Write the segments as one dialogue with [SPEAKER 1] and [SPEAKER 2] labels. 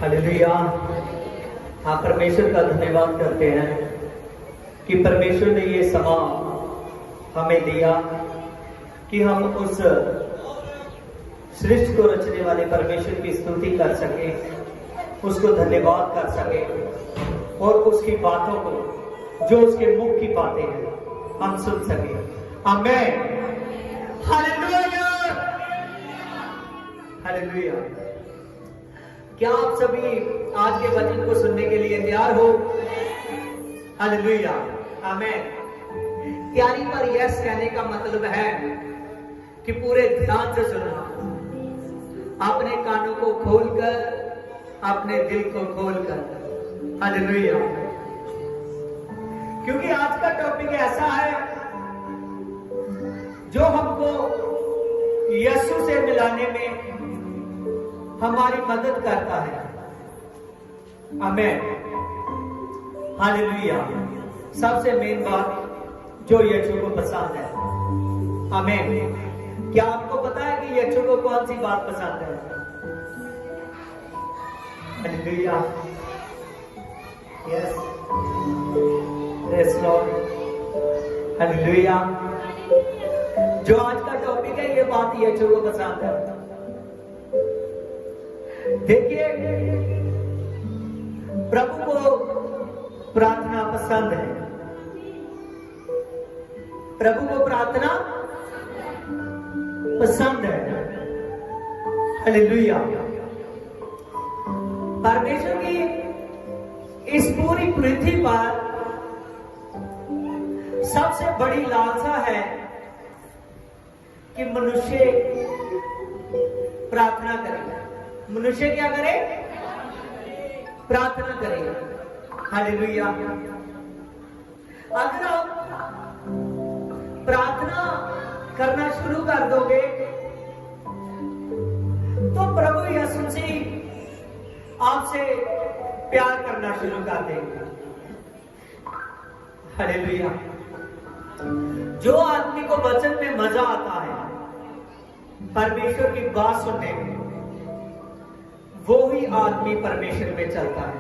[SPEAKER 1] Hallelujah. हाँ, परमेश्वर का धन्यवाद करते हैं कि परमेश्वर ने ये समा हमें दिया कि हम उस सृष्टि को रचने वाले परमेश्वर की स्तुति कर सके, उसको धन्यवाद कर सके और उसकी बातों को, जो उसके मुख की बातें हैं, हम सुन सके। आमीन। Hallelujah, hallelujah. क्या आप सभी आज के वचन को सुनने के लिए तैयार हो? हालेलुया, आमीन। तैयारी पर यस कहने का मतलब है कि पूरे ध्यान से सुनना, अपने कानों को खोलकर, अपने दिल को खोलकर। हालेलुया। क्योंकि आज का टॉपिक ऐसा है जो हमको यीशु से मिलाने में हमारी मदद करता है। आमीन। हालेलुया। सबसे मेन बात जो यीशु को पसंद है। आमीन। क्या आपको पता है कि यीशु को कौन सी बात पसंद है? Hallelujah. Yes, praise Lord. Hallelujah. जो आज का टॉपिक है, ये बात यीशु को पसंद है। देखिए, प्रभु को प्रार्थना पसंद है। प्रभु को प्रार्थना पसंद है। हालेलुया। परमेश्वर की इस पूरी पृथ्वी पर सबसे बड़ी लालसा है कि मनुष्य प्रार्थना करे। मनुष्य क्या करे? प्रार्थना करे। हालेलुया। अगर आप प्रार्थना करना शुरू कर दोगे तो प्रभु यीशु मसीह आपसे प्यार करना शुरू कर देंगे। हालेलुया। जो आदमी को वचन में मजा आता है, परमेश्वर की बात सुनने में, वो ही आदमी परमेश्वर में चलता है।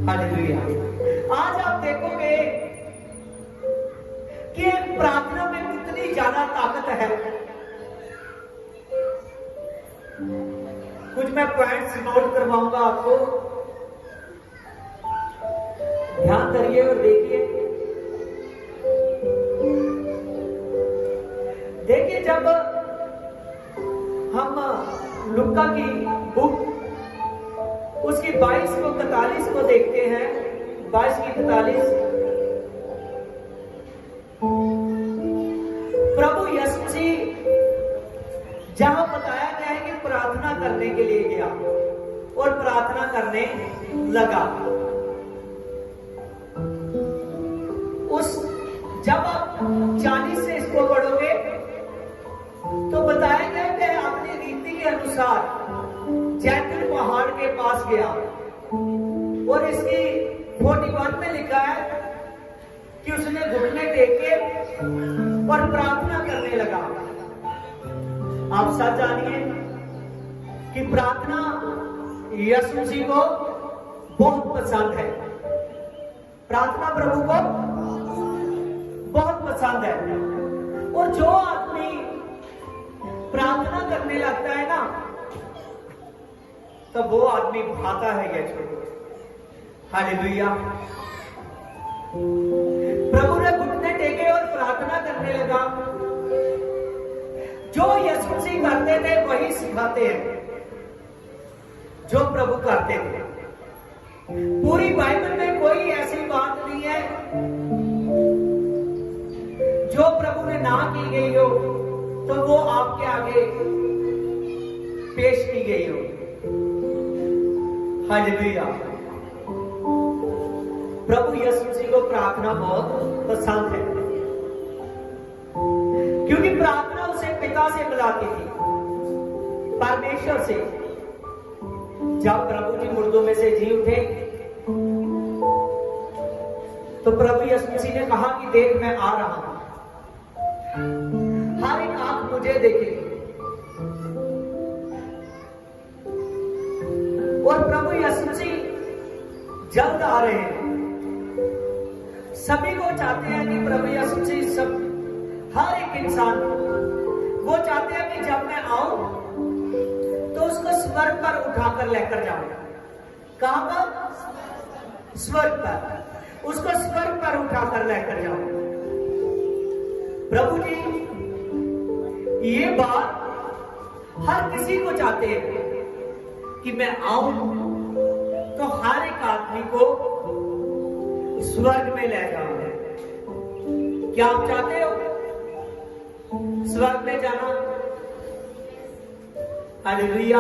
[SPEAKER 1] हालेलुया। आज आप देखोगे कि प्रार्थना में कितनी ज्यादा ताकत है। कुछ मैं पॉइंट्स नोट करवाऊंगा आपको, ध्यान करिए और देखिए। देखिए, जब हम लुका की बुक उसकी 22 को 41 को देखते हैं, 22 की 41, प्रभु यीशु मसीह जहां बताया गया है कि प्रार्थना करने के लिए गया और प्रार्थना करने लगा। उस जब आप 40 से इसको पढ़ोगे तो बताया गया कि अपनी रीति के अनुसार जैतून पहाड़ के पास गया और इसकी 41 में लिखा है कि उसने घुटने टेके और प्रार्थना करने लगा। आप सच जानिए कि प्रार्थना यीशु मसीह को बहुत पसंद है। प्रार्थना प्रभु को बहुत पसंद है। और जो आदमी प्रार्थना करने लगता है ना, तो वो आदमी भाता है यीशु को। हालेलुया। प्रभु ने घुटने टेके और प्रार्थना करने लगा। जो यीशु मसीह करते थे वही सिखाते हैं, जो प्रभु करते थे। पूरी बाइबल में कोई ऐसी बात नहीं है जो प्रभु ने ना की गई हो तो वो आपके आगे पेश की गई हो। हालेलुया। प्रभु यीशु मसीह को प्रार्थना बहुत पसंद है, क्योंकि प्रार्थना उसे पिता से मिलाती थी, परमेश्वर से। जब प्रभु जी मुर्दों में से जी उठे तो प्रभु यीशु मसीह ने कहा कि देख मैं आ रहा हूं, हर एक आंख मुझे देखेगी। और प्रभु यीशु मसीह जल्द आ रहे हैं। सभी को चाहते हैं कि प्रभु यीशु मसीह सब हर एक इंसान वो चाहते हैं कि जब मैं आऊं तो उसको स्वर्ग पर उठाकर लेकर जाऊं। कहां पर? स्वर्ग पर। उसको स्वर्ग पर उठाकर लेकर जाऊं। प्रभु जी ये बात हर किसी को चाहते हैं कि मैं आऊं तो हर एक आदमी को स्वर्ग में ले जाऊं। क्या आप चाहते हो स्वर्ग में जाना? हालेलुया।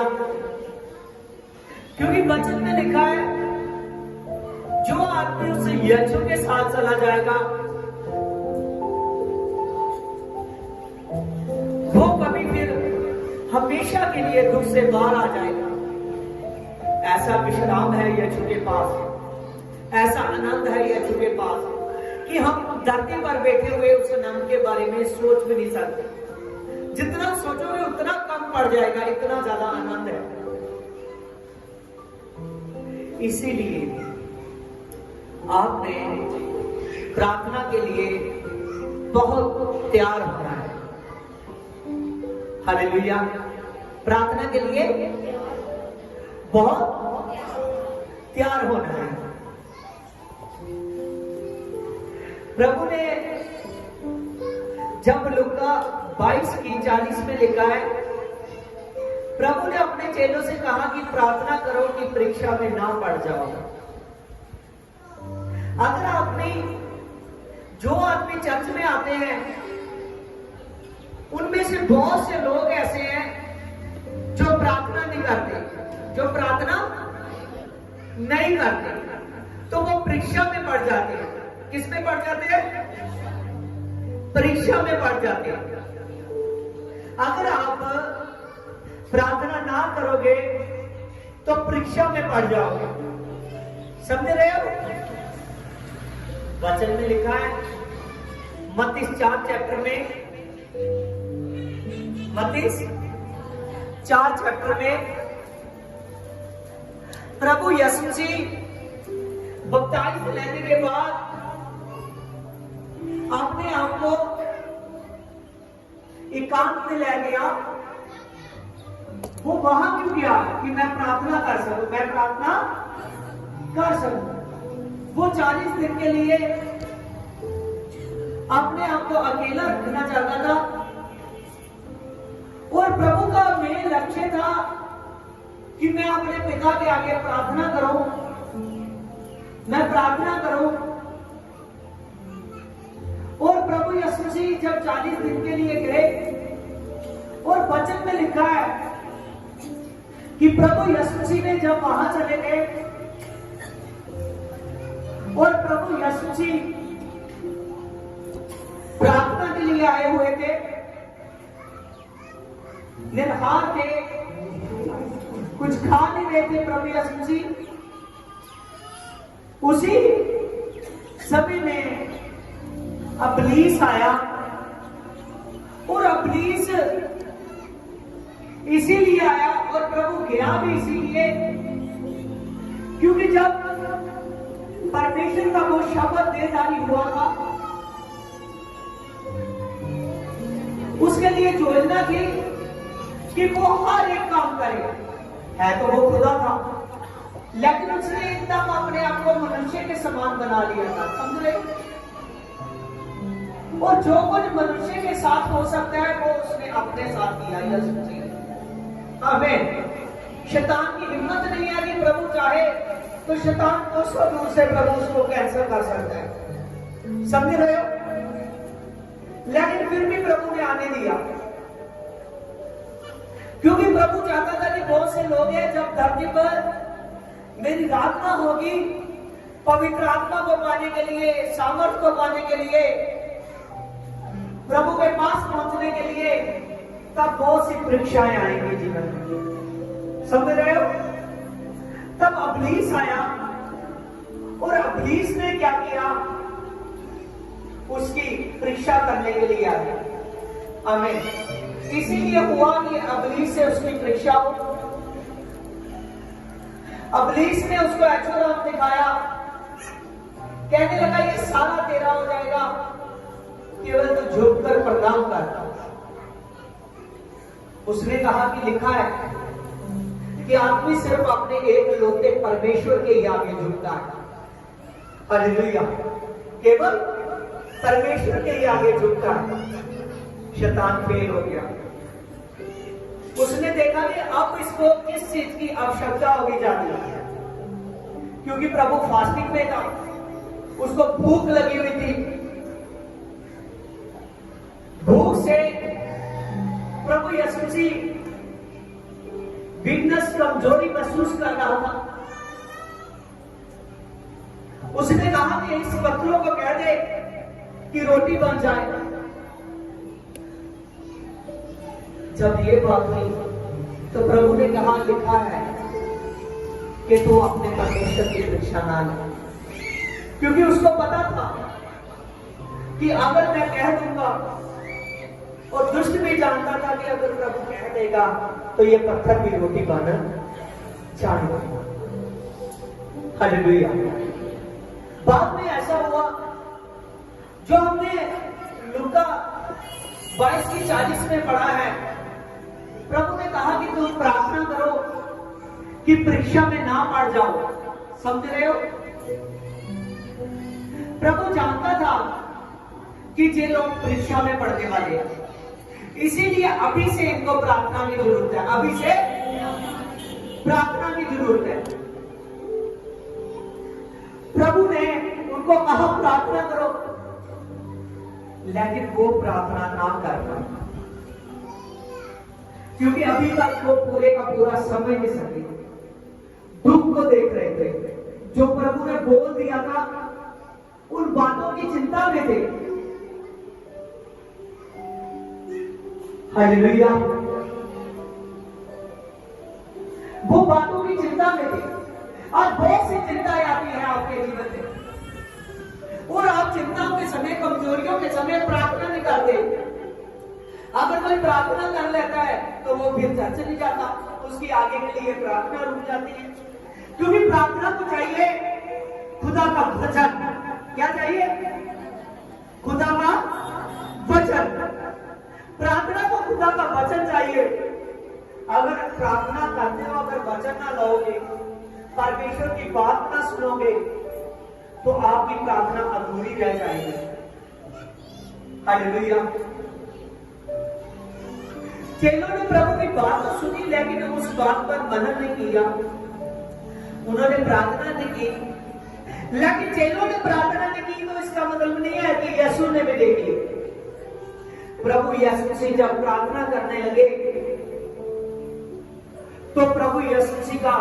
[SPEAKER 1] क्योंकि वचन में लिखा है जो आदमी उस यीशु के साथ चला जाएगा वो कभी फिर हमेशा के लिए दुख से बाहर आ जाएगा। ऐसा विश्राम है यीशु के पास, ऐसा आनंद है यीशु के पास कि हम धरती पर बैठे हुए उस आनंद के बारे में सोच भी नहीं सकते। जितना सोचोगे उतना कम पड़ जाएगा, इतना ज्यादा आनंद है। इसीलिए आपने प्रार्थना के लिए बहुत तैयार होना है। हालेलुया। प्रार्थना के लिए बहुत तैयार होना है। प्रभु ने जब लूका 22:40 में लिखा है, प्रभु ने अपने चेलों से कहा कि प्रार्थना करो कि परीक्षा में ना पड़ जाओ। अगर आपने जो आदमी चर्च में आते हैं उनमें से बहुत से लोग ऐसे हैं जो प्रार्थना नहीं करते, जो प्रार्थना नहीं करते, तो वो परीक्षा में पड़ जाते हैं। किस में पड़ जाते हैं? परीक्षा में पड़ जाते हैं। अगर आप प्रार्थना ना करोगे तो परीक्षा में पड़ जाओगे। समझ रहे हो? वचन में लिखा है मत्ती 4 चैप्टर में, मत्ती 4 चैप्टर में प्रभु यीशु मसीह बपतिस्मा लेने के बाद अपने आप को एकांत में ले गया। वो वहां क्यों गया? कि मैं प्रार्थना कर सकूं, मैं प्रार्थना कर सकूं। वो 40 दिन के लिए अपने आप को अकेला रखना चाहता था और प्रभु का मेन लक्ष्य था कि मैं अपने पिता के आगे प्रार्थना करूं, मैं प्रार्थना करूं। और प्रभु यीशु मसीह जब 40 दिन के लिए गए और वचन में लिखा है कि प्रभु यीशु मसीह ने जब वहां चले गए और प्रभु यीशु मसीह प्रार्थना के लिए आए हुए थे, निर्हार थे, कुछ खा नहीं रहे थे प्रभु यीशु मसीह। उसी समय में अबलीस आया और अबलीस इसीलिए आया और प्रभु गया भी इसीलिए क्योंकि जब परमेश्वर का वो शब्द देदारी हुआ था उसके लिए योजना थी कि वो हर एक काम करे। है तो वो खुदा था, लेकिन उसने एकदम अपने आप को मनुष्य के समान बना लिया था। समझ रहे? और जो कुछ मनुष्य के साथ हो सकता है वो उसने अपने साथ किया। आमीन। शैतान की हिम्मत नहीं है कि प्रभु चाहे तो शैतान 200 दूर से प्रभु उसको कैंसिल कर सकता है। समझ रहे हो? लेकिन फिर भी प्रभु ने आने दिया क्योंकि प्रभु चाहता था कि बहुत से लोग हैं जब धरती पर मेरी आत्मा होगी, पवित्र आत्मा को पाने के लिए, सामर्थ को पाने के लिए, प्रभु के पास पहुंचने के लिए, तब बहुत सी परीक्षाएं आएंगी जीवन में। समझ रहे हो? तब अबलीस आया और अबलीस ने क्या किया? उसकी परीक्षा करने के लिए आया। आमीन। इसीलिए हुआ कि अबलीस से उसकी परीक्षा हो। इब्लीस ने उसको ऐशोराम दिखाया, कहने लगा ये सारा तेरा हो जाएगा, केवल तू झुककर प्रणाम कर। उसने कहा कि लिखा है कि आदमी सिर्फ अपने एक लौते परमेश्वर के ही आगे झुकता है। हालेलुया, केवल परमेश्वर के ही आगे झुकता है। शैतान फेल हो गया। उसने देखा कि अब इसको किस चीज की आवश्यकता होगी जाती है, क्योंकि प्रभु फास्टिंग में था, उसको भूख लगी हुई थी। भूख से प्रभु यीशु जी वीकनेस, कमजोरी महसूस कर रहा था। उसने कहा कि इस पत्थरों को कह दे कि रोटी बन जाए। जब ये बात हुई तो प्रभु ने कहा, लिखा है कि तू अपने परमेश्वर की परीक्षा ना ले, क्योंकि उसको पता था कि अगर मैं कह दूंगा, और दुष्ट भी जानता था कि अगर प्रभु कह देगा तो ये पत्थर भी रोटी बन जाएगा। हालेलुया। बाद में ऐसा हुआ जो हमने लूका 22:40 में पढ़ा है। प्रभु ने कहा कि तुम प्रार्थना करो कि परीक्षा में ना पड़ जाओ। समझ रहे हो? प्रभु जानता था कि ये लोग परीक्षा में पड़ने वाले हैं, इसीलिए अभी से इनको प्रार्थना की जरूरत है। अभी से प्रार्थना की जरूरत है। प्रभु ने उनको कहा प्रार्थना करो, लेकिन वो प्रार्थना ना करना, क्योंकि अभी तक वो पूरे का पूरा समझ नहीं सके, दुख को देख रहे थे। जो प्रभु ने बोल दिया था उन बातों की चिंता में थे। हालेलुया। वो बातों की चिंता में थे। आज बहुत सी चिंताएं आती है आपके जीवन में, और आप चिंताओं के समय, कमजोरियों के समय प्रार्थना नहीं करते। अगर कोई प्रार्थना कर लेता है तो वो फिर चर्च नहीं जाता, उसकी आगे के लिए प्रार्थना रुक जाती है। क्योंकि प्रार्थना को चाहिए खुदा का वचन। क्या चाहिए? खुदा का वचन। प्रार्थना को खुदा का वचन चाहिए। अगर प्रार्थना करते हो, अगर वचन ना लोगे, परमेश्वर की बात ना सुनोगे, तो आपकी प्रार्थना अधूरी रह जाएगी। हालेलुया। चेलों ने प्रभु की बात तो सुनी, लेकिन उस बात पर मनन नहीं किया। उन्होंने प्रार्थना नहीं की, लेकिन चेलों ने प्रार्थना नहीं की तो इसका मतलब नहीं है कि यीशु ने भी नहीं की। प्रभु यीशु से जब प्रार्थना करने लगे तो प्रभु यीशु जी का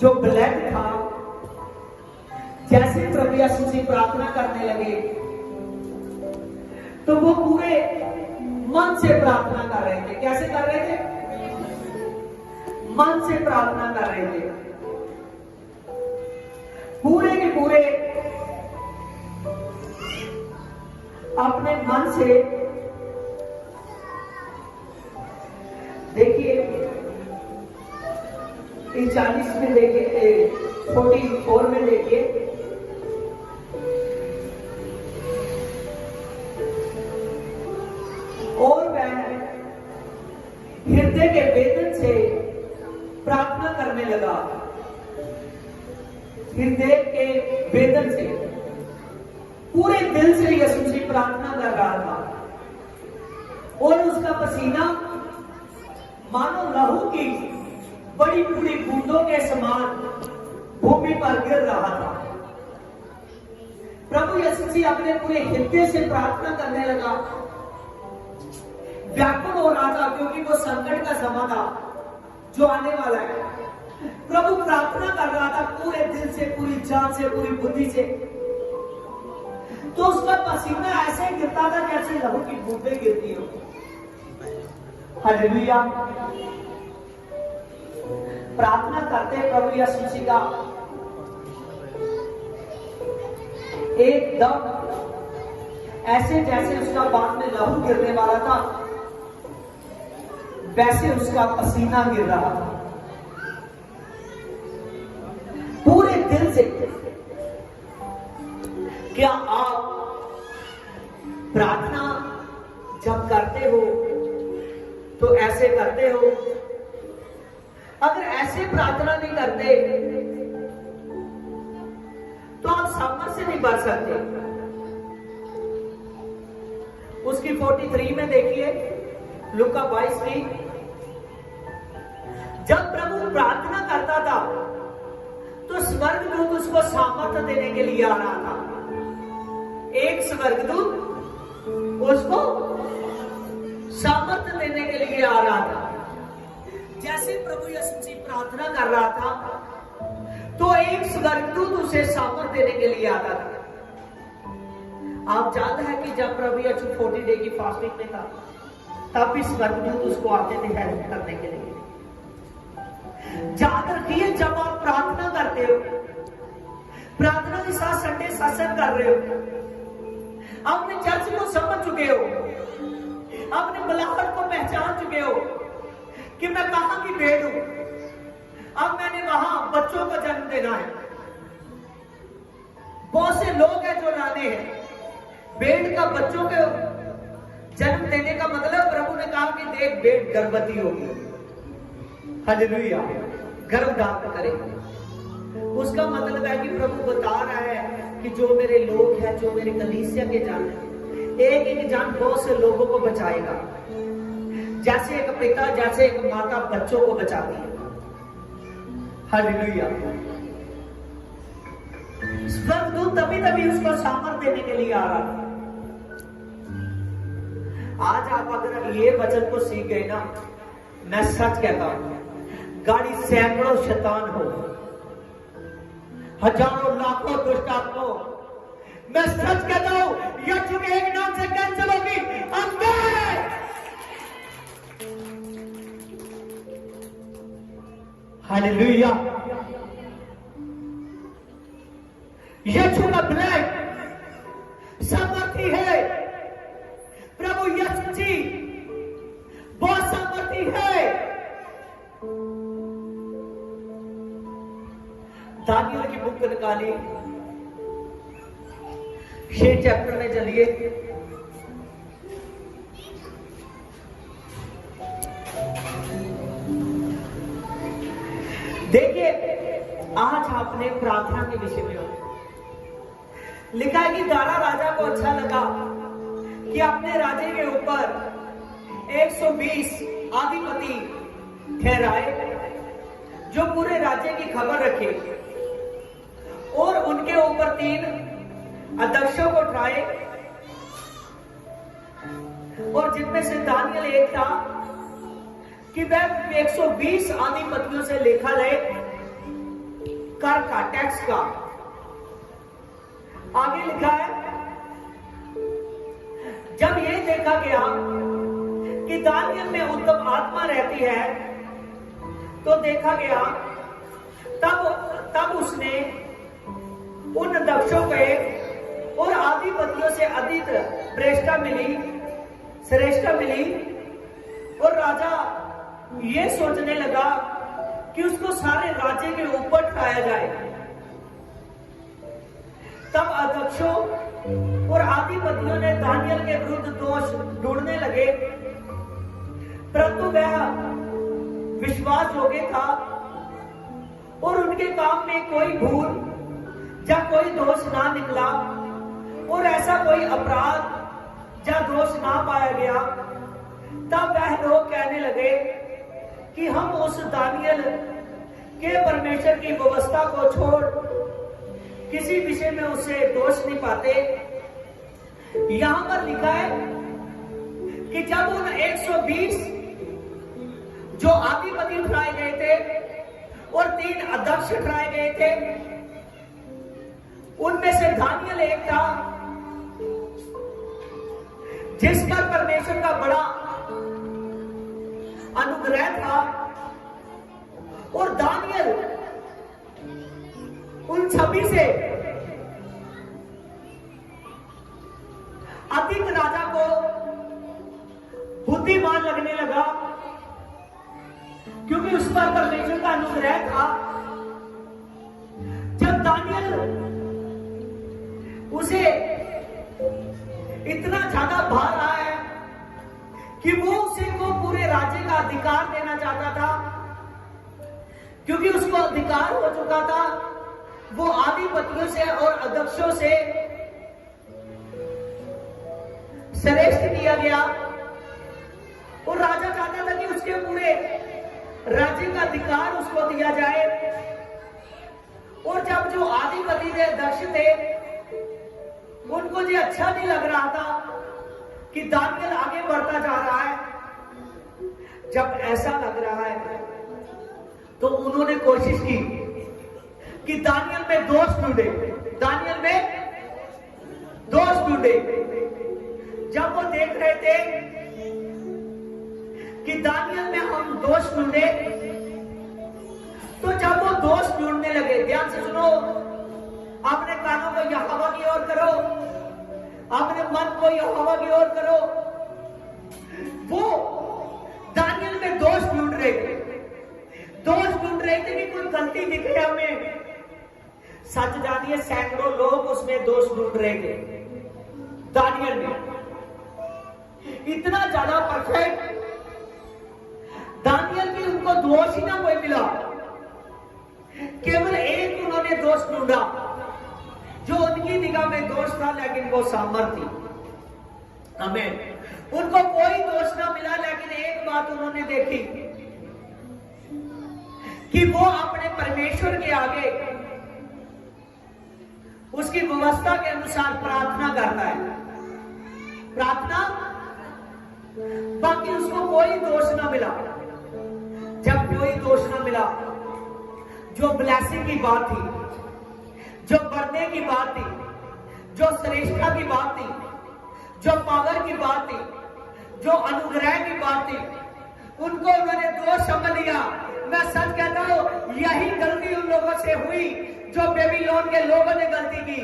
[SPEAKER 1] जो ब्लड था, जैसे प्रभु यीशु जी प्रार्थना करने लगे तो वो पूरे मन से प्रार्थना कर रहे थे। कैसे कर रहे थे? मन से प्रार्थना कर रहे थे। पूरे के पूरे अपने मन से। देखिए 40 में देखिए, 44 में देखिए, और वह हृदय के वेदन से प्रार्थना करने लगा। हृदय के वेदन से, पूरे दिल से यीशु से प्रार्थना कर रहा था, और उसका पसीना मानो लहू की बड़ी पूरी बूंदों के समान भूमि पर गिर रहा था। प्रभु यीशु जी अपने पूरे हृदय से प्रार्थना करने लगा। व्याकुल हो रहा था, क्योंकि वो संकट का समय था जो आने वाला है। प्रभु प्रार्थना कर रहा था पूरे दिल से, पूरी जान से, पूरी बुद्धि से। तो उसका पसीना ऐसे गिरता था जैसे लहू की बूंदें गिरती हो। हालेलुया। प्रार्थना करते प्रभु यीशु जी का एकदम ऐसे जैसे उसका बाद में लहू गिरने वाला था, वैसे उसका पसीना गिर रहा था। क्या आप प्रार्थना जब करते हो तो ऐसे करते हो? अगर ऐसे प्रार्थना नहीं करते तो आप सामर्थ्य से नहीं बढ़ सकते। उसकी 43 में देखिए, लूका 22 की, जब प्रभु प्रार्थना करता था तो स्वर्गदूत उसको सामर्थ्य देने के लिए आ रहा था। एक स्वर्गदूत उसको सामर्थ्य देने के लिए आ रहा था। जैसे प्रभु यीशु मसीह प्रार्थना कर रहा था तो एक स्वर्गदूत उसे सामर्थ्य देने के लिए आता था। आप जानते हैं कि जब प्रभु यीशु 40 डे की फास्टिंग में था तब भी स्वर्गदूत उसको आते थे हेल्प करने के लिए। याद रखिए, जब आप प्रार्थना करते हो, प्रार्थना के साथ संडे सत्संग कर रहे हो, अपने चर्च को समझ चुके हो, अपने बुलाहट को पहचान चुके हो कि मैं कहां की भेड़ हूं, अब मैंने वहां बच्चों को जन्म देना है। बहुत से लोग हैं जो लाने हैं। भेड़ का बच्चों के जन्म देने का मतलब, प्रभु ने कहा कि देख भेड़ गर्भवती होगी, हालेलुया, गर्भधारण करेगी। उसका मतलब है कि प्रभु बता रहा है कि जो मेरे लोग हैं, जो मेरे कलीसिया के जन, एक एक जन बहुत से लोगों को बचाएगा। जैसे एक पिता, जैसे एक माता बच्चों को बचाती है, हालेलुया। स्वर्गदूत तभी तभी उसको सामर्थ्य देने के लिए आ रहा था। आज आप अगर ये वचन को सीख गए ना, मैं सच कहता हूं, गाड़ी सैकड़ों शैतान हो, हजारों लाखों दुष्ट आत्मा, मैं सच कहता हूं, यीशु के एक नाम से कैंसिल होगी। आमीन, हालेलुया। यीशु का ब्लड सामर्थी है। प्रभु यीशु जी बहुत सामर्थी है। दानियल की बुक निकाली, 6 चैप्टर में चलिए। देखिए, आज आपने प्रार्थना के विषय में लिखा है कि दारा राजा को अच्छा लगा कि अपने राजे के ऊपर 120 अधिपति ठहराए जो पूरे राज्य की खबर रखे, और उनके ऊपर 3 अध्यक्षों को उठाए, और जिनमें से दानियल एक था कि वह 120 अधिपतियों से लेखा ले कर का, टैक्स का। आगे लिखा है, जब ये देखा गया कि दानियल में उत्तम आत्मा रहती है तो देखा गया, तब उसने उन दक्षों के और अधिपतियों से अधिक श्रेष्ठता मिली, और राजा ये सोचने लगा कि उसको सारे राज्य के ऊपर उठाया जाए। तब अध्यक्षों और अधिपतियों ने दानियल के विरुद्ध दोष ढूंढने लगे, परंतु वह विश्वास योग्य था और उनके काम में कोई भूल या कोई दोष ना निकला, और ऐसा कोई अपराध या दोष ना पाया गया। तब वह लोग कहने लगे कि हम उस दानियल के परमेश्वर की व्यवस्था को छोड़ किसी विषय में उसे दोष नहीं पाते। यहां पर लिखा है कि जब उन 120 जो अधिपति उठाए गए थे और 3 अध्यक्ष उठाए गए थे, उनमें से दानियल एक था जिस पर परमेश्वर का बड़ा अनुग्रह था, और दानियल उन सभी से अधिक राजा को बुद्धिमान लगने लगा, क्योंकि उस पर परमेश्वर का अनुग्रह था। जब दानियल उसे इतना ज्यादा भा रहा है कि वो उसे वो पूरे राज्य का अधिकार देना चाहता था, क्योंकि उसको अधिकार हो चुका था। वो आधिपतियों से और अध्यक्षों से श्रेष्ठ किया गया और राजा चाहता था कि उसके पूरे राज्य का अधिकार उसको दिया जाए। और जब जो आधिपति थे, अध्यक्ष थे, उनको ये अच्छा नहीं लग रहा था कि दानियल आगे बढ़ता जा रहा है। जब ऐसा लग रहा है तो उन्होंने कोशिश की कि दानियल में दोष ढूंढे, दानियल में दोष ढूंढे। जब वो देख रहे थे कि दानियल में हम दोष ढूंढे, तो जब वो दोष ढूंढने लगे, ध्यान से सुनो, अपने कानों को यहोवा की ओर करो, अपने मन को यहोवा की ओर करो। वो दानियल में दोष ढूंढ रहे थे, दोष ढूंढ रहे थे कि कोई गलती दिखे हमें। सच जानिए, सैकड़ों लोग उसमें दोष ढूंढ रहे थे दानियल में। इतना ज्यादा परफेक्ट दानियल की उनको दोष ही ना कोई मिला, केवल एक उन्होंने दोष ढूंढा जो उनकी निगाह में दोष था, लेकिन वो सामर्थ थी। हमें उनको कोई दोष ना मिला, लेकिन एक बात उन्होंने देखी कि वो अपने परमेश्वर के आगे उसकी व्यवस्था के अनुसार प्रार्थना करता है, प्रार्थना। बाकी उसको कोई दोष ना मिला। जब कोई दोष ना मिला, जो ब्लेसिंग की बात थी, जो बढ़ने की बात थी, जो श्रेष्ठता की बात थी, जो पावर की बात थी, जो अनुग्रह की बात थी, उनको उन्होंने दोष समझ लिया। मैं सच कहता हूं, यही गलती उन लोगों से हुई जो बेबीलोन के लोगों ने गलती की।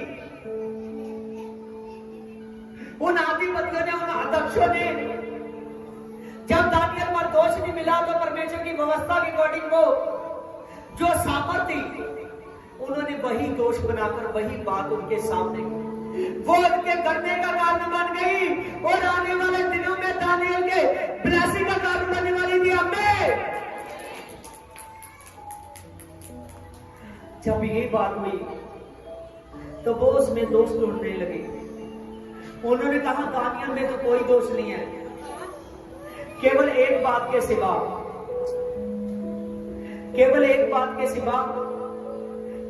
[SPEAKER 1] उन आधिपतियों ने, उन अध्यक्षों ने, जब दानियल पर दोष नहीं मिला तो परमेश्वर की व्यवस्था के अकॉर्डिंग वो जो सामर्थ थी, उन्होंने वही दोष बनाकर वही बात उनके सामने की। वो उनके करने का कारण बन गई और आने वाले दिनों में दानियल के ब्लेसिंग का कारण बनने वाली थी। हमें जब ये बात हुई तो वो उसमें दोष ढूंढने लगे। उन्होंने कहा दानियल में तो कोई दोष नहीं है, केवल एक बात के सिवा, केवल एक बात के सिवा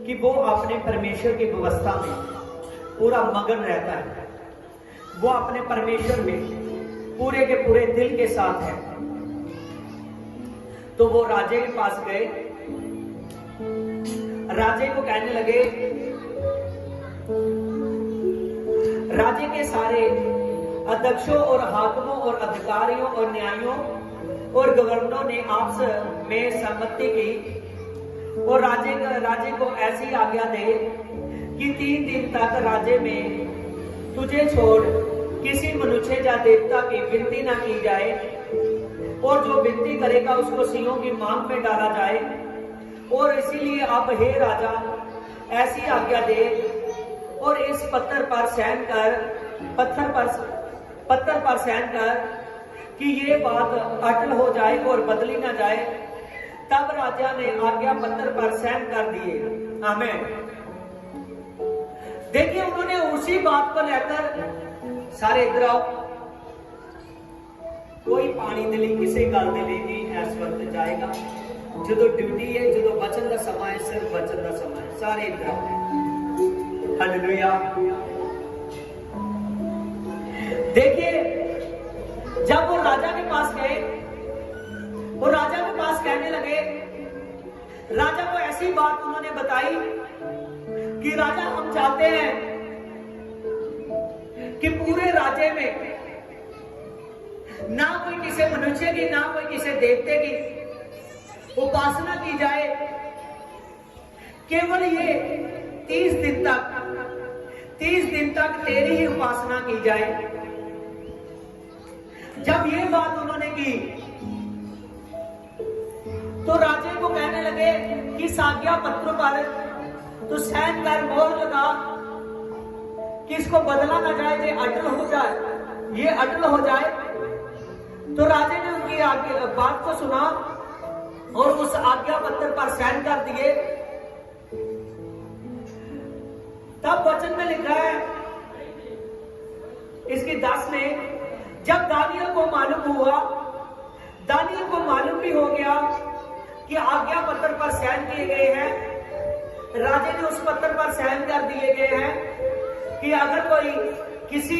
[SPEAKER 1] कि वो अपने परमेश्वर की व्यवस्था में पूरा मगन रहता है। वो अपने परमेश्वर में पूरे के पूरे दिल के साथ है। तो वो राजे के पास गए, राजे को कहने लगे, राज्य के सारे अध्यक्षों और हाकिमों और अधिकारियों और न्यायियों और गवर्नरों ने आपस में सहमति की और राज्य को ऐसी आज्ञा दे कि 3 दिन तक राज्य में तुझे छोड़ किसी मनुष्य या देवता की विनती ना की जाए, और जो विनती करेगा उसको सिंहों की मांग में डाला जाए। और इसीलिए अब हे राजा ऐसी आज्ञा दे और इस पत्थर पर सहन कर, पत्थर पर सहन कर कि ये बात अटल हो जाए और बदली ना जाए। तब राजा ने आज्ञा पत्थर पर सहन कर दिए। आमीन। देखिए, उन्होंने उसी बात को लेकर सारे इधर आओ, कोई पानी दिली किसी गल दिली नहीं, इस वक्त जाएगा जो ड्यूटी है, जो बचन का समय है, सिर्फ बचन का समय है। सारे इधर आओ। हालेलुया। देखिए, जब वो राजा के पास गए, वो राजा के पास कहने लगे, राजा को ऐसी बात उन्होंने बताई कि राजा हम चाहते हैं कि पूरे राज्य में ना कोई किसी मनुष्य की, ना कोई किसी देवते की उपासना की जाए, केवल ये 30 दिन तक तेरी ही उपासना की जाए। जब ये बात उन्होंने की तो राजे को कहने लगे कि आज्ञा पत्र पर तो सहन कर मोहर लगा कि इसको बदला ना जाए, ये अटल हो जाए, ये अटल हो जाए। तो राजे ने उनकी बात को सुना और उस आज्ञा पत्र पर साइन कर दिए। तब वचन में लिखा है इसकी 10 में, जब दानियल को मालूम हुआ, दानियल को मालूम भी हो गया कि आज्ञा पत्र पर साइन किए गए हैं, राजे ने उस पत्र पर साइन कर दिए गए हैं कि अगर कोई किसी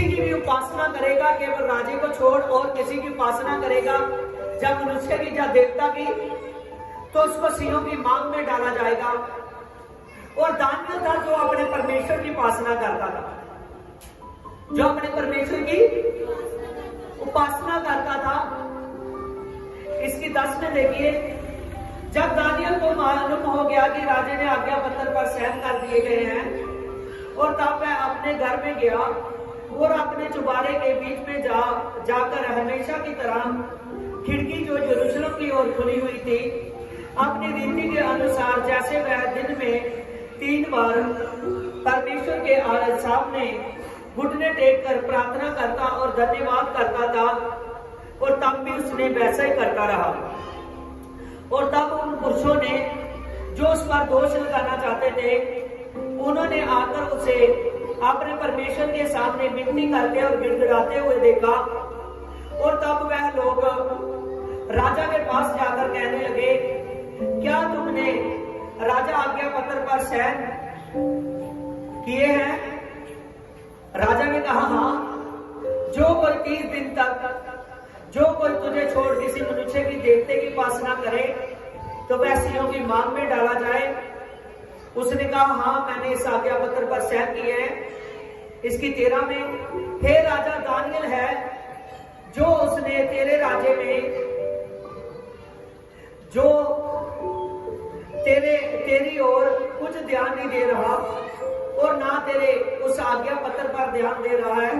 [SPEAKER 1] की भी उपासना करेगा, केवल राजे को छोड़ और किसी की उपासना करेगा, जब मनुष्य की या देवता की, तो उसको सिंहों की मांग में डाला जाएगा। और दानियल था जो अपने परमेश्वर की उपासना करता था, जो अपने परमेश्वर की उपासना करता था। इसकी 10 में देखिए, जब दानियल को मालूम हो गया कि राजे ने आज्ञा पत्र पर साइन कर दिए गए हैं, और तब वह अपने घर में गया और अपने चुबारे के बीच में जाकर हमेशा की तरह खिड़की जो यरूशलेम की ओर खुली हुई थी, अपनी रीति के अनुसार जैसे वह दिन में 3 बार परमेश्वर के सामने घुटने टेक कर प्रार्थना करता और धन्यवाद करता था, और तब भी उसने वैसा ही करता रहा। और तब उन पुरुषों ने जो उस पर दोष लगाना चाहते थे, उन्होंने आकर उसे अपने परमेश्वर के सामने विनती करते और गिड़गिड़ाते हुए देखा। और तब वह लोग राजा के पास जाकर कहने लगे, क्या तुमने राजा आज्ञा पत्र पर साइन किए हैं? राजा ने कहा, हाँ। जो कोई 30 दिन तक जो कोई तुझे छोड़ किसी मनुष्य की देवते की उपासना करे, तो वह सिंहों की मांग में डाला जाए। उसने कहा, हाँ, मैंने इस आज्ञा पत्र पर साइन किए हैं। इसकी 13 में, हे राजा, दानियल है जो उसने तेरे राज्य में जो तेरी ओर कुछ ध्यान नहीं दे रहा और ना तेरे उस आज्ञा पत्र पर ध्यान दे रहा है,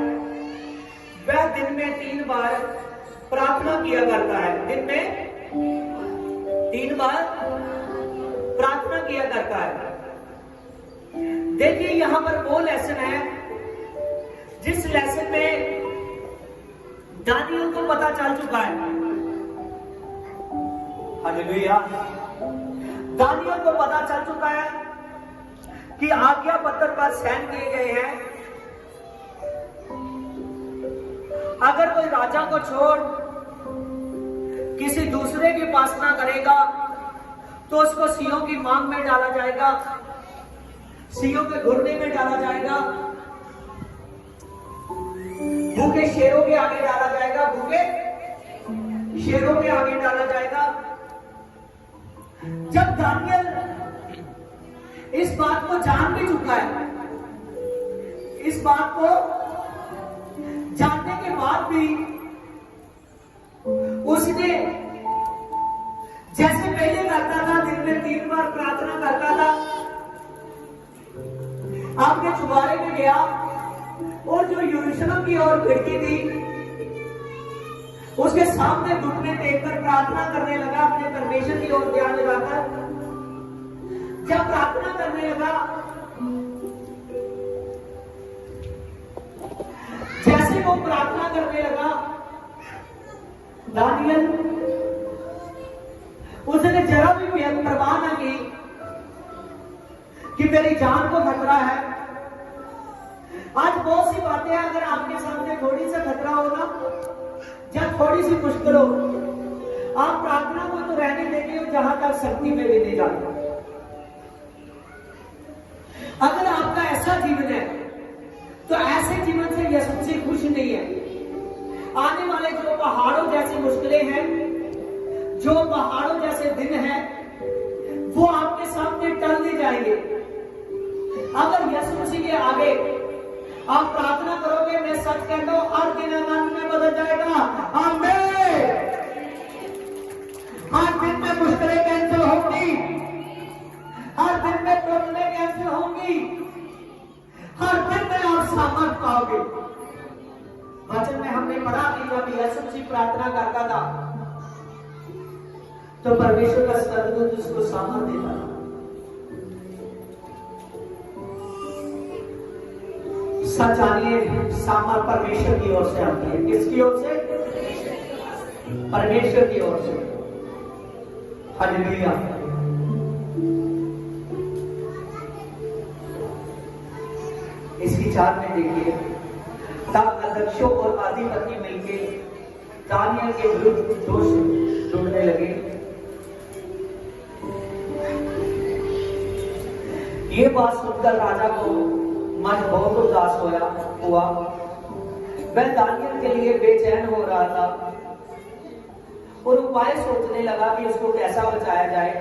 [SPEAKER 1] वह दिन में 3 बार प्रार्थना किया करता है। दिन में 3 बार प्रार्थना किया करता है। देखिए, यहां पर वो लेसन है जिस लेसन में दानियल को पता चल चुका है। हालेलुया। दानियल को पता चल चुका है कि आज्ञा पत्र पर साइन किए गए हैं। अगर कोई राजा को छोड़ किसी दूसरे की उपासना करेगा, तो उसको सिंहों की मांग में डाला जाएगा, सिंहों के घुरने में डाला जाएगा, भूखे शेरों के आगे डाला जाएगा, भूखे शेरों के आगे डाला जाएगा। जब दानियल इस बात को जान भी चुका है, इस बात को जानने के बाद भी उसने जैसे पहले करता था, दिन में 3 बार प्रार्थना करता था, आपके चुबारे में गया और जो यरूशलेम की ओर खिड़की थी, उसके सामने घुटने टेककर प्रार्थना करने लगा, अपने परमेश्वर की ओर ध्यान लगाकर। जब प्रार्थना करने लगा, जैसे वो प्रार्थना करने लगा, दानियल उसने जरा भी परवाह न की कि मेरी जान को खतरा है। आज बहुत सी बातें अगर आपके सामने थोड़ी सा खतरा हो ना, जब थोड़ी सी मुश्किल हो, आप प्रार्थना को तो रहने देंगे हो जहां तक शक्ति में भी नहीं जाता। अगर आपका ऐसा जीवन है, तो ऐसे जीवन से यीशु मसीह खुश नहीं है। आने वाले जो पहाड़ों जैसी मुश्किलें हैं, जो पहाड़ों जैसे दिन हैं, वो आपके सामने टल नहीं जाएंगे। अगर यीशु मसीह के आगे आप प्रार्थना करोगे, मैं सच कहता हूं, हर दिन आनंद में बदल जाएगा। आमीन। हर दिन में मुश्किलें कैंसिल होंगी, हर दिन में प्रॉब्लमें कैंसिल होंगी, हर दिन में आप सामर्थ पाओगे। वचन में हमने पढ़ा कि जब यीशु मसीह प्रार्थना करता था, तो परमेश्वर का स्वर्गदूत उसको सामर्थ देता था। सच जानिए, सामा परमेश्वर की ओर से आती है। किसकी ओर से? परमेश्वर की ओर से। हालेलुया। इसकी 4 में देखिए, तब अध्यक्षों और अधिपति मिलके दानियल के विरुद्ध दोष ढूंढने लगे। ये बात सुनकर राजा को मन बहुत उदास हुआ। वह दानियल के लिए बेचैन हो रहा था और उपाय सोचने लगा कि उसको कैसा बचाया जाए।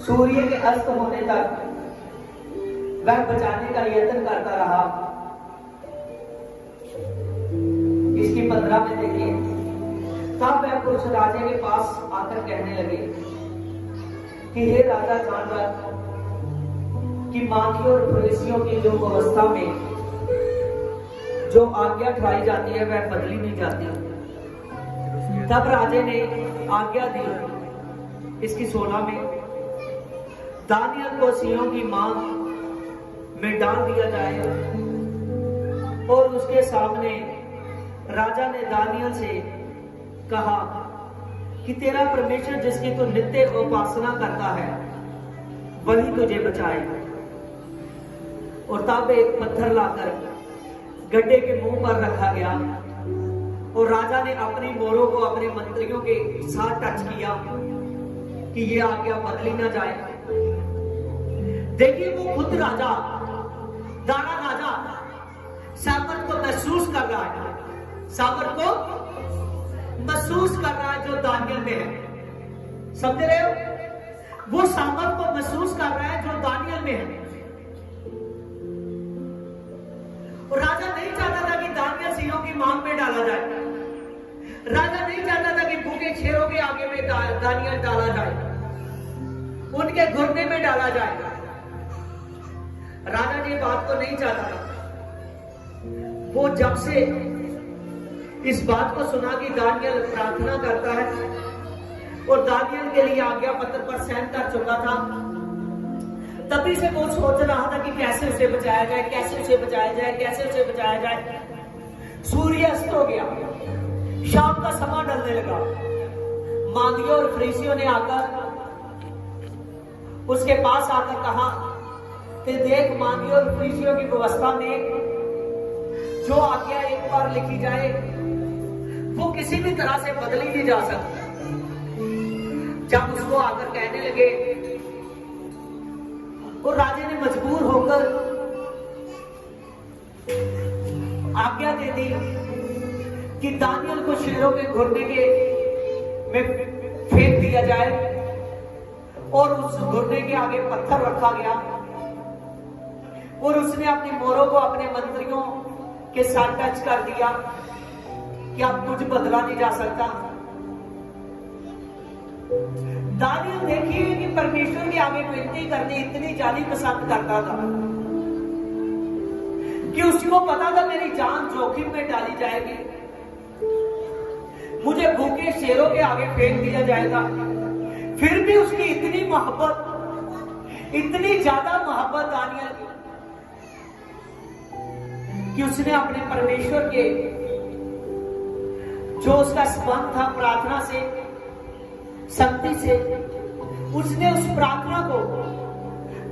[SPEAKER 1] सूर्य के अस्त होने तक वह बचाने का यत्न करता रहा। इसकी 15 में देखिए, तब वह पुरुष राजा के पास आकर कहने लगे कि हे राजा, जान रख कि मांगी और फरीसियों की जो व्यवस्था में जो आज्ञा ठहराई जाती है वह बदली नहीं जाती। तब राजे ने आज्ञा दी, इसकी 16 में, दानियल को सिंहों की मांग में डाल दिया जाए। और उसके सामने राजा ने दानियल से कहा कि तेरा परमेश्वर जिसकी तू नित्य उपासना करता है वही तुझे बचाए। और तब एक पत्थर लाकर गड्ढे के मुंह पर रखा गया और राजा ने अपनी मोरों को अपने मंत्रियों के साथ टच किया कि ये आज्ञा बदली ना जाए। देखिए, वो खुद राजा, दाना राजा सामर्थ को महसूस कर रहा है, सामर्थ को महसूस कर रहा है जो दानियल में है। समझ रहे हो? वो सामर्थ को महसूस कर रहा है जो दानियल में है। और राजा नहीं चाहता था कि दानियल सिंहों की मांग में डाला जाए। राजा नहीं चाहता था कि भूखे शेरों के आगे में दानियल डाला जाए, उनके घुटने में डाला जाए। राजा ने बात को नहीं चाहता था। वो जब से इस बात को सुना कि दानियल प्रार्थना करता है और दानियल के लिए आज्ञा पत्र पर साइन कर चुका था, तभी से वो सोच रहा था कि कैसे उसे बचाया जाए, कैसे उसे बचाया जाए, कैसे उसे बचाया जाए। सूर्य अस्त हो गया, शाम का समय ढलने लगा। मांदियों और फरीसियों ने आकर उसके पास आकर कहा कि देख, मांदियों और फरीसियों की व्यवस्था में जो आज्ञा एक बार लिखी जाए वो किसी भी तरह से बदली नहीं जा सकती। जब उसको आकर कहने लगे और राजे ने मजबूर होकर आज्ञा दे दी कि दानियल को शेरों के घुटने के में फेंक दिया जाए। और उस घुटने के आगे पत्थर रखा गया और उसने अपनी मोरों को अपने मंत्रियों के साथ टच कर दिया कि अब कुछ बदला नहीं जा सकता। दानियल देखिए कि परमेश्वर के आगे विनती करनी इतनी जानी पसंद करता था कि उसको पता था मेरी जान जोखिम में डाली जाएगी, मुझे भूखे शेरों के आगे फेंक दिया जाएगा। फिर भी उसकी इतनी मोहब्बत, इतनी ज्यादा मोहब्बत दानियल की कि उसने अपने परमेश्वर के जो उसका संबंध था प्रार्थना से, शक्ति से, उसने उस प्रार्थना को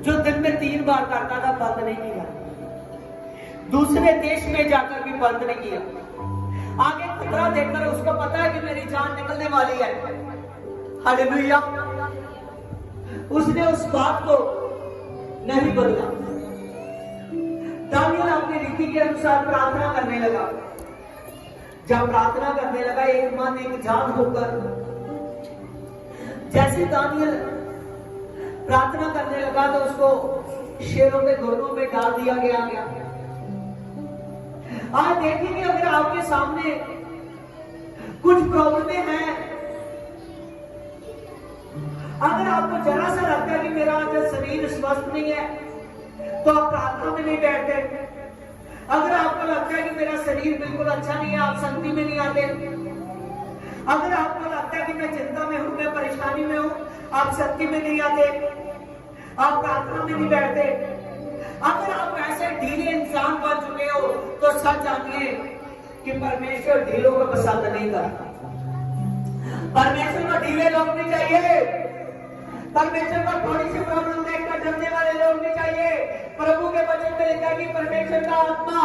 [SPEAKER 1] जो दिन में 3 बार करता था बंद नहीं किया, दूसरे देश में जाकर भी बंद नहीं किया। आगे खतरा देखकर उसको पता है कि मेरी जान निकलने वाली है। हालेलुया। उसने उस बात को नहीं बदला। दानियल अपनी रीति के अनुसार प्रार्थना करने लगा। जब प्रार्थना करने लगा एक मन एक जान होकर, जैसे दानियल प्रार्थना करने लगा तो उसको शेरों के घुटनों में डाल दिया गया। आज देखेंगे अगर आपके सामने कुछ प्रॉब्लमें हैं, अगर आपको जरा सा लगता है कि मेरा आज शरीर स्वस्थ नहीं है तो आप प्रार्थना में नहीं बैठते। अगर आपको लगता है कि मेरा शरीर बिल्कुल अच्छा नहीं है, आप संगति में नहीं आते। अगर आपको लगता है कि मैं चिंता में हूं, मैं परेशानी में हूं, आप संगति में नहीं आते, आप प्रार्थना में नहीं बैठते। अगर आप ऐसे सच जानिए कि परमेश्वर ढीलों को पसंद नहीं करता। परमेश्वर को ढीले लोग नहीं चाहिए। परमेश्वर को थोड़ी सी प्रॉब्लम देखकर डरने वाले लोग नहीं चाहिए। प्रभु के वचन में लिखा कि परमेश्वर का आत्मा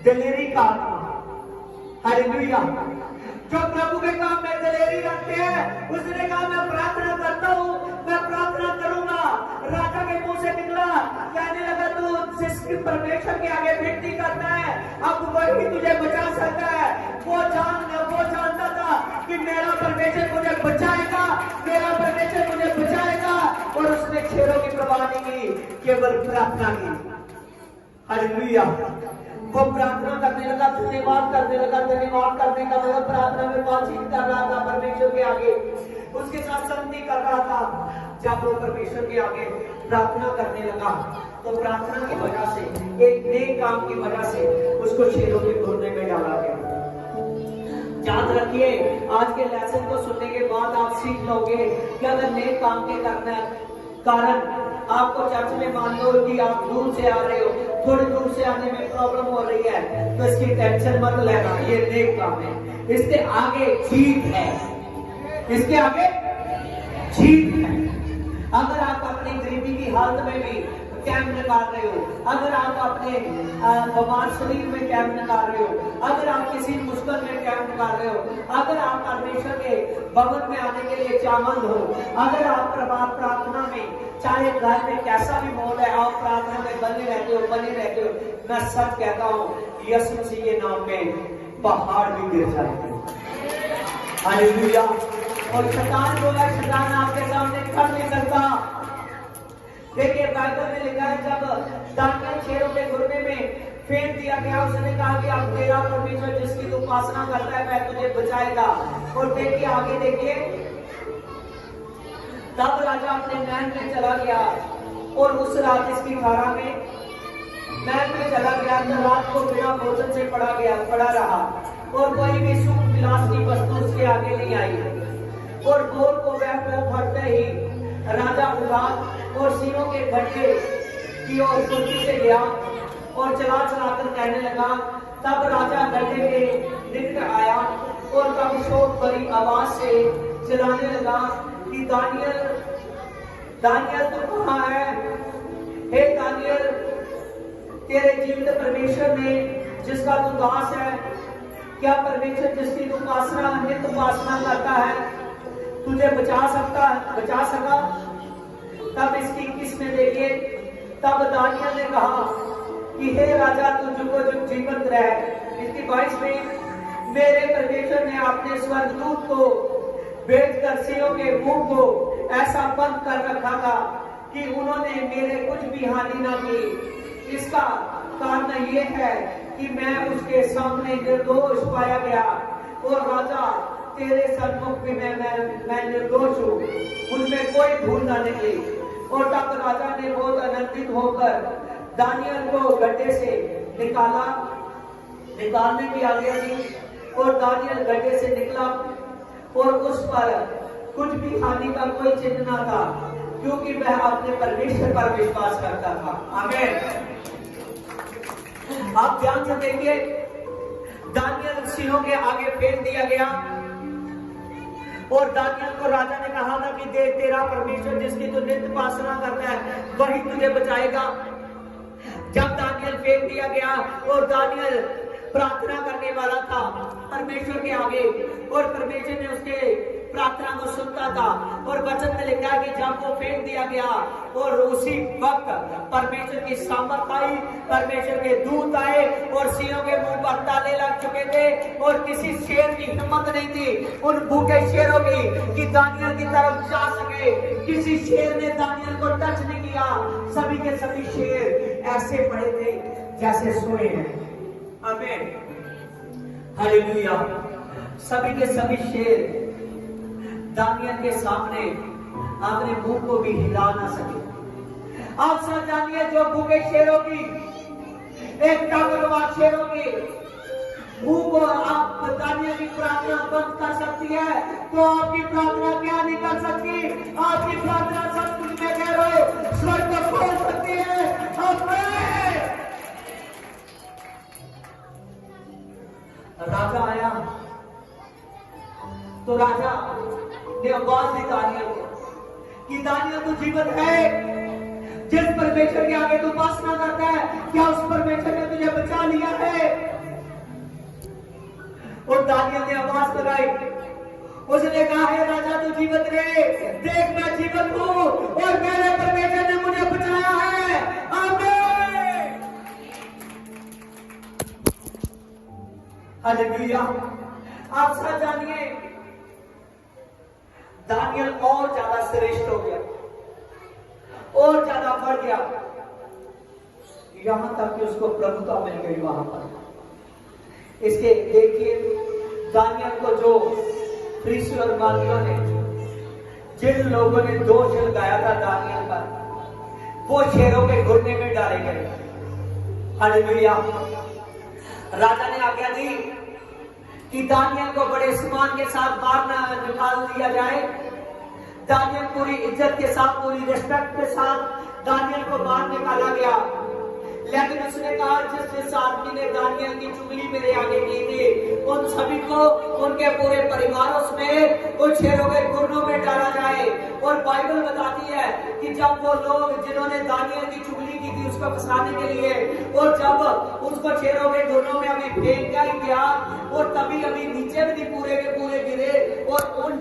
[SPEAKER 1] दिलेरी का आत्मा, हालेलुया, जो प्रभु के काम में दिलेरी रखते हैं, उसने कहा मैं प्रार्थना करता हूं, मैं प्रार्थना करूंगा। राजा के मुंह से निकला, कहने लगा तू जिसकी परमेश्वर के आगे विनती करता है, अब वही तुझे बचा सकता है। वो जानता था कि मेरा परमेश्वर मुझे बचाएगा, मेरा परमेश्वर मुझे बचाएगा। और उसने शेरों की परवाह नहीं की, केवल प्रार्थना की। हालेलुया। वो प्रार्थना करने लगा, धन्यवाद करने लगा। धन्यवाद करने का मतलब प्रार्थना में बातचीत कर रहा था परमेश्वर के आगे, उसके साथ संधि कर रहा था। जब वो परमेश्वर के आगे प्रार्थना करने लगा तो प्रार्थना की वजह से, एक नेक काम की वजह से उसको शेरों के खुरने में डाला गया। याद रखिए, आज के लेसन को सुनने के बाद आप सीख लोगे कि अगर नेक काम के करने कारण आपको चर्च में मान लो कि आप दूर से आ रहे हो, थोड़ी दूर से आने में प्रॉब्लम हो रही है, तो इसकी टेंशन मत लेना, ये नेक काम है। इसके आगे जीत है, इसके आगे जीत है। अगर आप अपनी गरीबी की हालत में भी कैम निकाल रहे हो, अगर आप अपने बीमार शरीर में कैम निकाल रहे हो, अगर आप किसी मुश्किल में कैम निकाल रहे हो, अगर आप परमेश्वर के भवन में आने के लिए चाहत हो, अगर आप प्रार्थना में, चाहे घर में कैसा भी माहौल है, आप प्रार्थना में बने रहते हो, मैं सच कहता हूँ यीशु मसीह के नाम में पहाड़ भी गिर जाएंगे। हालेलुया। और शैतान बोला, शैतान आपके सामने खड़ नहीं सकता। देखिए बाइबल में लिखा है, जब दानियल शेरों के खुरने में फेंक दिया गया, उसने कहा कि अब तेरा परमेश्वर जिसकी तू उपासना करता है वह तुझे बचाएगा। और देखिए आगे देखिए, तब राजा अपने महल में चला गया और उस रात इसकी धारा में महल में चला गया, तो रात को बिना भोजन से पड़ा रहा और कोई भी सुख विलास की वस्तु उसके आगे नहीं आई। और भोर को वह मुंह भरते ही राजा उठा और सिरों के गड्ढे की ओर फुर्ती से गया और चला कर कहने लगा। तब राजा गड्ढे के निकट आया और तब शोक भरी आवाज से चिल्लाने लगा कि दानियल तू कहाँ है? हे दानियल, तेरे जीवित परमेश्वर ने जिसका तू दास है, क्या परमेश्वर जिसकी तू नित्य उपासना करता है तुझे बचा सका? तब इसकी 21 में देखिए, तब दानियल ने कहा कि हे राजा तू जुगो जुग जीवित रह। इसकी 22 में, मेरे परमेश्वर ने अपने स्वर्गदूत को भेजकर सिरों के मुंह को ऐसा बंद कर रखा था कि उन्होंने मेरे कुछ भी हानि न की। इसका कारण ये है कि मैं उसके सामने निर्दोष पाया गया और राजा तेरे सन्मुख में मैं निर्दोष हूँ, उनमें कोई भूल न निकली। और तब राजा ने बहुत आनंदित होकर दानियल को गड्ढे से निकालने की आज्ञा दी और दानियल गड्ढे से निकला और उस पर कुछ भी हानि का कोई चिन्ह न था, क्योंकि वह अपने परमेश्वर पर विश्वास करता था। आमीन। आप ध्यान से देखिए, दानियल सिरों के आगे फेंक दिया गया और दानियल को राजा ने कहा था कि देख तेरा परमेश्वर जिसकी तू नित्य उपासना करता है वही तुझे बचाएगा। जब दानियल फेंक दिया गया और दानियल प्रार्थना करने वाला था परमेश्वर के आगे और परमेश्वर ने उसके प्रार्थना को सुनता था, और वचन में लिखा कि जब वो फेंक दिया गया और उसी वक्त परमेश्वर की सामर्थ आई, परमेश्वर के दूत आए और सिरों के मुंह पर ताले लग चुके थे और किसी शेर की हिम्मत नहीं थी उन भूखे शेरों की कि दानियल की तरफ जा सके। किसी शेर ने दानियल को टच नहीं किया। सभी के सभी शेर ऐसे पड़े थे जैसे सोए हैं। आमीन। हालेलुया। सभी के सभी शेर दानियल के सामने अपने मुंह को भी हिला ना सके। आप सब जानिए, जो भूखे शेरों की, एक ताकतवर शेरों की मुंह को आप दानियल की प्रार्थना बंद कर सकती है, तो आपकी प्रार्थना क्या नहीं कर सकती? आपकी प्रार्थना सब कुछ में कह रहे हो स्वर्ग को खोल सकती है। तो राजा ने आवाज दी दानियल को कि दानियल तू जीवित है। जिस परमेश्वर के आगे तू उपासना करता है, क्या उस परमेश्वर ने तुझे बचा लिया है? और दानियल ने आवाज लगाई, उसने कहा है राजा तू जीवित रहे, देख मैं जीवित हूं और मेरे परमेश्वर ने मुझे बचाया है। आमीन। हालेलुया। आप सब जानिए दानियल और ज्यादा श्रेष्ठ हो गया और ज्यादा बढ़ गया, यहां तक कि उसको प्रभुता मिल गई वहां पर। इसके देखिए दानियल को जो फरीसी और मालियों ने, जिन लोगों ने दोष लगाया था दानियल पर, वो शेरों के घुटने में डाले गए। हालेलुया। राजा ने आज्ञा दी कि दानियल को बड़े सम्मान के साथ बाहर निकाल दिया जाए। दानियल पूरी इज्जत के साथ, पूरी रिस्पेक्ट के साथ दानियल को बाहर निकाला गया। लेकिन उसने कहा जिस जिस आदमी ने दानियल की चुगली मेरे आगे की थी, उन सभी को उनके पूरे परिवारों में उन शेरों के घुटनों में डाला जाए। और बाइबल बताती है कि जब वो लोग जिन्होंने दानियल की चुगली की थी उसको फंसाने के लिए, और जब उसको शेरों के घुटनों में अभी फेंका ही गया और तभी अभी नीचे भी पूरे के पूरे गिरे और उन